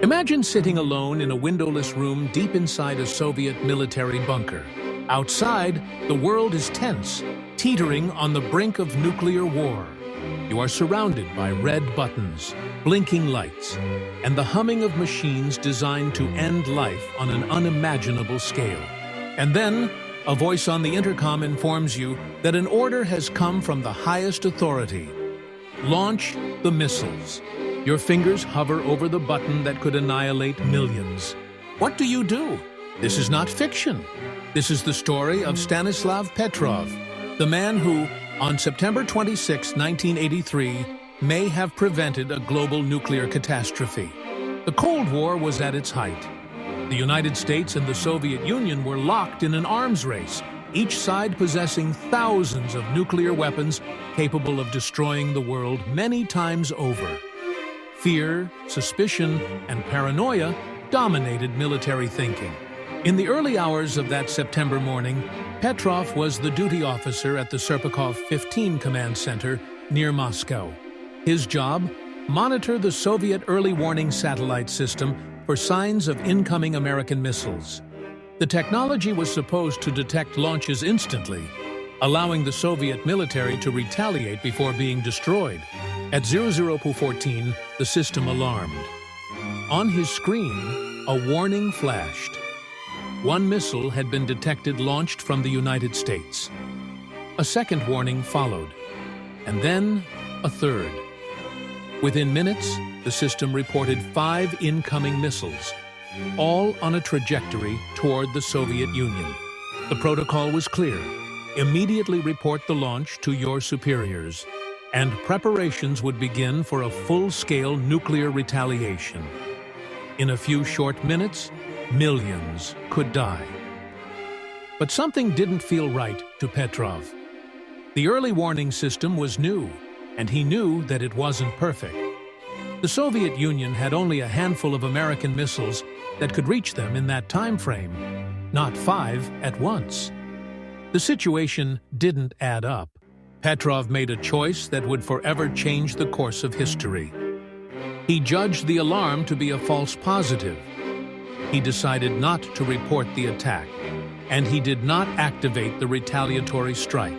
Imagine sitting alone in a windowless room deep inside a Soviet military bunker. Outside, the world is tense, teetering on the brink of nuclear war. You are surrounded by red buttons, blinking lights, and the humming of machines designed to end life on an unimaginable scale. And then, a voice on the intercom informs you that an order has come from the highest authority. Launch the missiles. Your fingers hover over the button that could annihilate millions. What do? This is not fiction. This is the story of Stanislav Petrov, the man who, on September 26, 1983, may have prevented a global nuclear catastrophe. The Cold War was at its height. The United States and the Soviet Union were locked in an arms race, each side possessing thousands of nuclear weapons capable of destroying the world many times over. Fear, suspicion, and paranoia dominated military thinking. In the early hours of that September morning, Petrov was the duty officer at the Serpukhov 15 Command Center near Moscow. His job? Monitor the Soviet early warning satellite system for signs of incoming American missiles. The technology was supposed to detect launches instantly, allowing the Soviet military to retaliate before being destroyed. At 0014, the system alarmed. On his screen, a warning flashed. One missile had been detected launched from the United States. A second warning followed, and then a third. Within minutes, the system reported 5 incoming missiles, all on a trajectory toward the Soviet Union. The protocol was clear. Immediately report the launch to your superiors, and preparations would begin for a full-scale nuclear retaliation. In a few short minutes, millions could die. But something didn't feel right to Petrov. The early warning system was new, and he knew that it wasn't perfect. The Soviet Union had only a handful of American missiles that could reach them in that time frame, not 5 at once. The situation didn't add up. Petrov made a choice that would forever change the course of history. He judged the alarm to be a false positive. He decided not to report the attack, and he did not activate the retaliatory strike.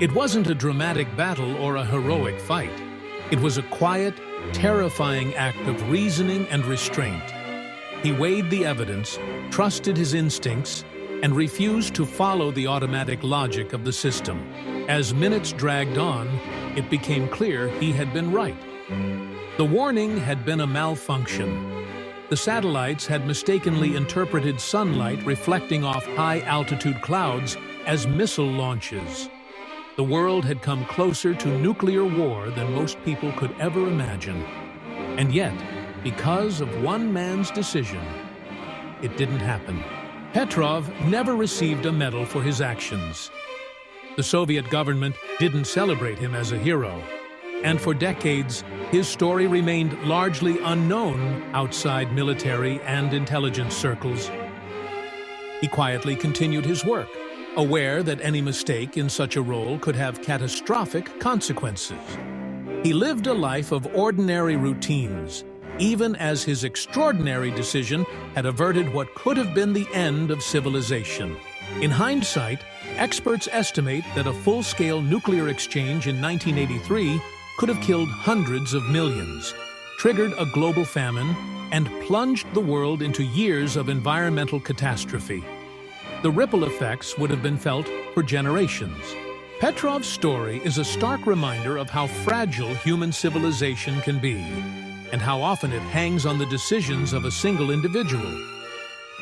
It wasn't a dramatic battle or a heroic fight. It was a quiet, terrifying act of reasoning and restraint. He weighed the evidence, trusted his instincts, and refused to follow the automatic logic of the system. As minutes dragged on, it became clear he had been right. The warning had been a malfunction. The satellites had mistakenly interpreted sunlight reflecting off high-altitude clouds as missile launches. The world had come closer to nuclear war than most people could ever imagine. And yet, because of one man's decision, it didn't happen. Petrov never received a medal for his actions. The Soviet government didn't celebrate him as a hero, and for decades, his story remained largely unknown outside military and intelligence circles. He quietly continued his work, aware that any mistake in such a role could have catastrophic consequences. He lived a life of ordinary routines, even as his extraordinary decision had averted what could have been the end of civilization. In hindsight, experts estimate that a full-scale nuclear exchange in 1983 could have killed hundreds of millions, triggered a global famine, and plunged the world into years of environmental catastrophe. The ripple effects would have been felt for generations. Petrov's story is a stark reminder of how fragile human civilization can be, and how often it hangs on the decisions of a single individual.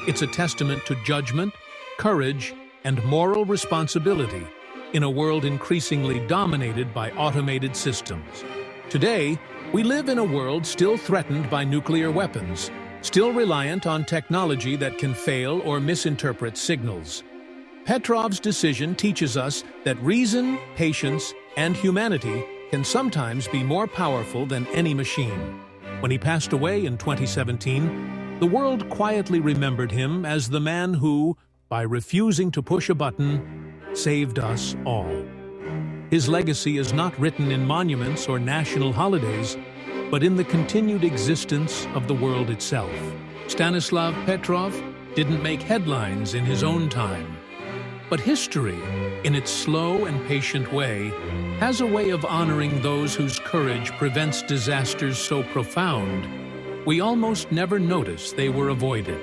It's a testament to judgment, courage, and moral responsibility in a world increasingly dominated by automated systems. Today, we live in a world still threatened by nuclear weapons, still reliant on technology that can fail or misinterpret signals. Petrov's decision teaches us that reason, patience, and humanity can sometimes be more powerful than any machine. When he passed away in 2017, the world quietly remembered him as the man who, by refusing to push a button, saved us all. His legacy is not written in monuments or national holidays. but in the continued existence of the world itself. Stanislav Petrov didn't make headlines in his own time, but history, in its slow and patient way, has a way of honoring those whose courage prevents disasters so profound we almost never notice they were avoided.